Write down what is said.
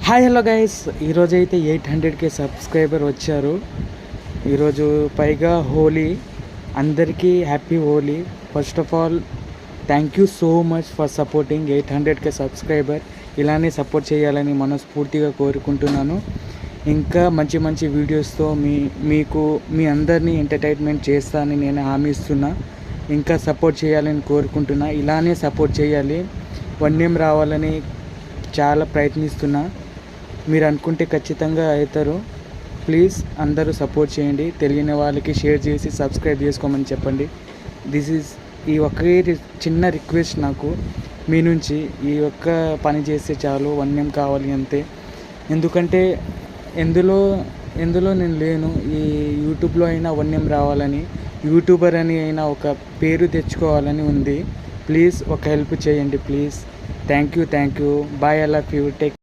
Hi hello guys, ఈరోజు అయితే 800K subscriber వచ్చారు. ఈరోజు పైగా హోలీ. అందరికీ happy Holi. First of all thank you so much for supporting 800K subscriber. ఇలానే సపోర్ట్ చేయాలని మనస్ఫూర్తిగా కోరుకుంటున్నాను. ఇంకా మంచి మంచి వీడియోస్తో మీ అందరినీ ఎంటర్టైన్మెంట్ చేస్తానని నేను హామీ ఇస్తున్నా. ఇంకా సపోర్ట్ చేయాలని కోరుకుంటున్నా. ఇలానే సపోర్ట్ చేయాలి. వన్యం రావాలని చాలా ప్రయత్నిస్తున్నా. మీరు అనుకుంటే ఖచ్చితంగా అవుతారు. ప్లీజ్ అందరూ సపోర్ట్ చేయండి. తెలియని వాళ్ళకి షేర్ చేసి సబ్స్క్రైబ్ చేసుకోమని చెప్పండి. ఈ ఒకే చిన్న రిక్వెస్ట్ నాకు మీ నుంచి. ఈ ఒక్క పని చేస్తే చాలు, వన్యం కావాలి అంతే. ఎందుకంటే ఎందులో నేను లేను. ఈ యూట్యూబ్లో అయినా వన్యం రావాలని, యూట్యూబర్ అని అయినా ఒక పేరు తెచ్చుకోవాలని ఉంది. ప్లీజ్ ఒక హెల్ప్ చేయండి please. Thank you. Bye. I love you. Take